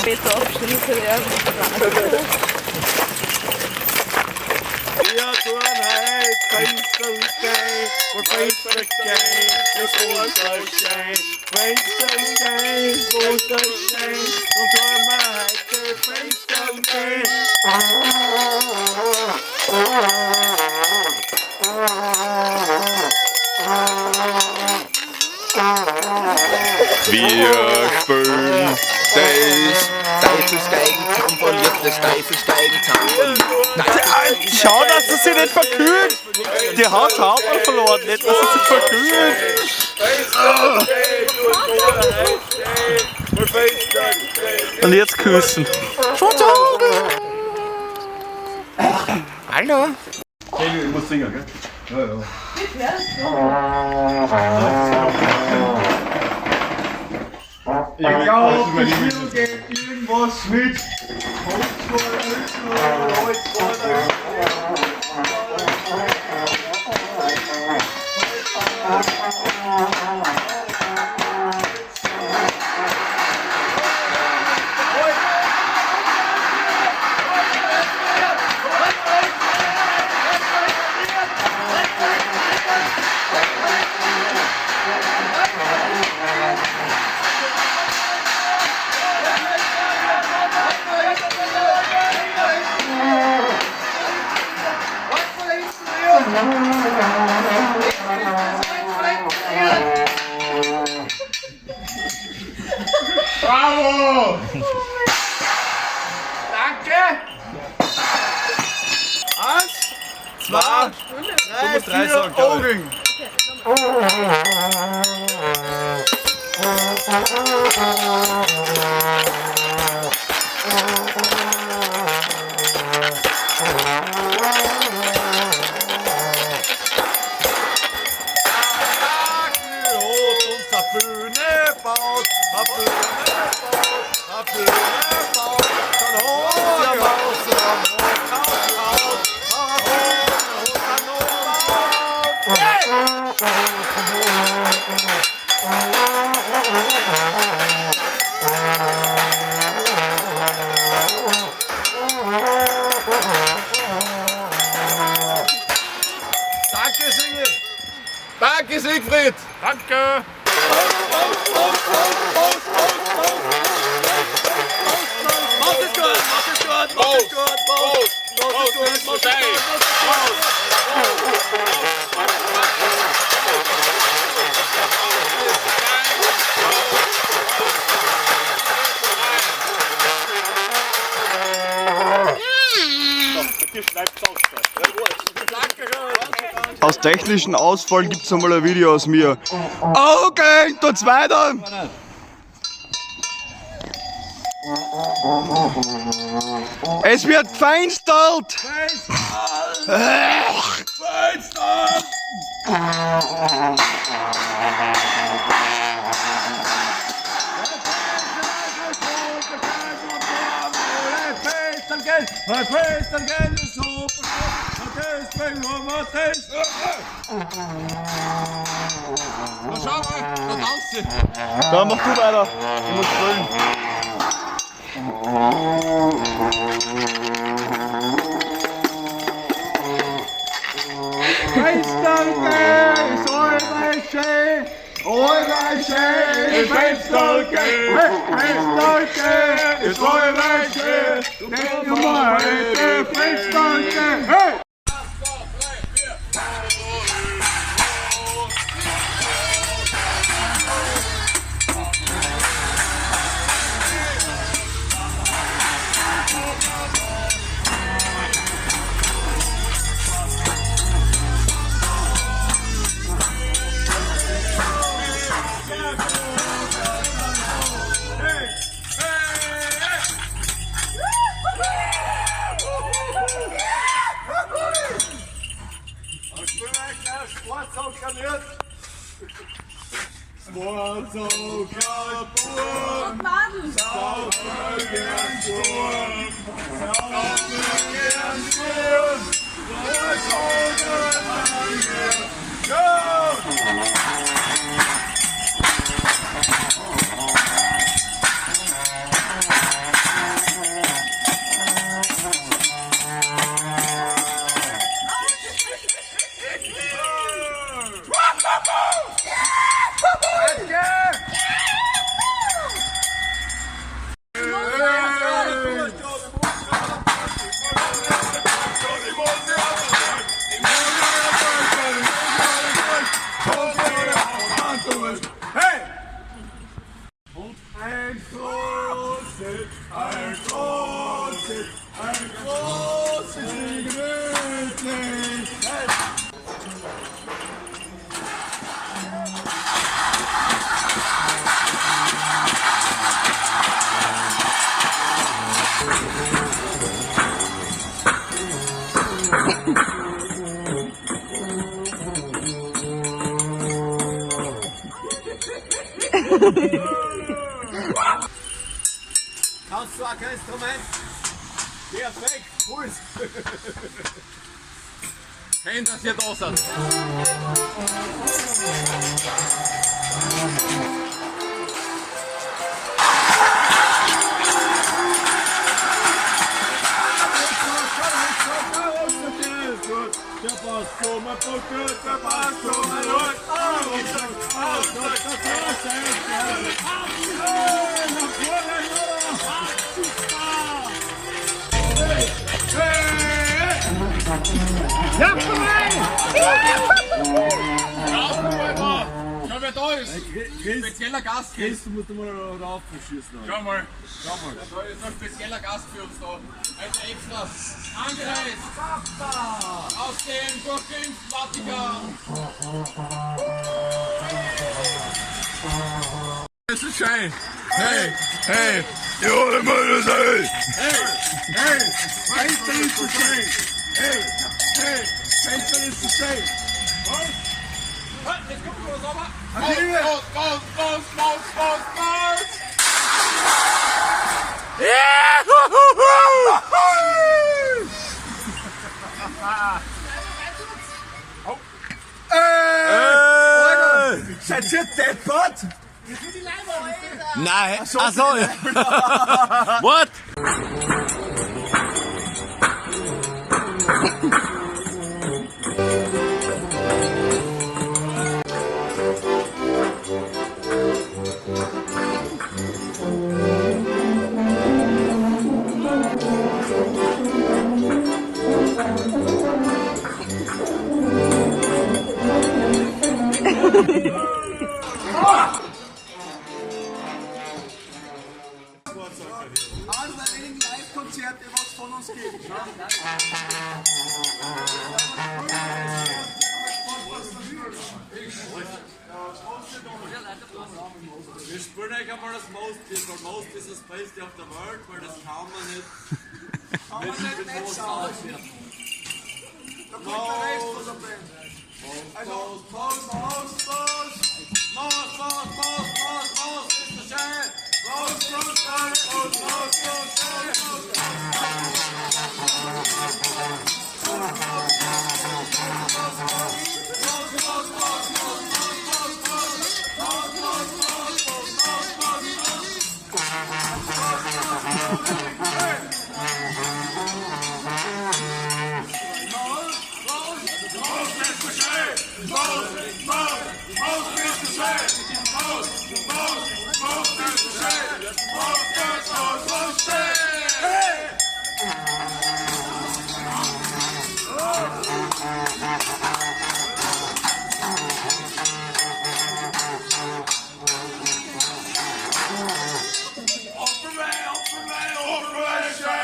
Besser abschließen werden. Ja, Turnheit, Fensterstein, vor Fensterstein, das Rosenstein, Fensterstein, Rosenstein, und Turnheit, Fensterstein. Wir spülen das Teufelsgeigen-Tamponlied, das Teufelsgeigen-Tamponlied. Schau, dass sie sich nicht verkühlt! Die hat Hauptmann verloren, nicht, dass sie sich verkühlt! Und jetzt küssen. Hallo? Ich muss singen, gell? Ja, ja. Ich glaube, mir geht irgendwas mit Bravo! Danke! 1, 2, 3, 4 Augen! Danke, Siegfried! Danke! Aus technischen Ausfall gibt es einmal ein Video aus mir. Okay, tut's weiter! Es wird feinstalt! Ja, mach du weiter. Ich muss spülen. Fensterke ist Olweiche! Olweiche ist Fensterke! Fensterke ist Olweiche! Denk du mal, heute Fensterke! Hey! Go! Kannst du auch kein Instrument? Perfekt, Puls. Schön, dass ihr da seid. Schau, wer da ist. Spezieller Gast. Chris, du musst mal rauf verschießen. Schau mal. Da ist ein spezieller Gast für uns da. Ein extra angereist. Aus dem durchgeimpften Vatikan. Das ist schön. Hey, hey. Ja, Mann, das ey! Hey, Fenster ist zu schön. Hey, Fenster ist zu schön. Was? Jetzt gucken wir uns aber. Raus. Seid ihr deppert? Nein, achso. What? Eines der wenigen Live-Konzerte, was es von uns gibt. Wir spielen euch einmal das Most-Lied, weil Most ist das Beste auf der Welt, weil das kann man nicht mit Most auswerten. Da kommt der Rest von der Band. Also, Most ist der Schein. Operation!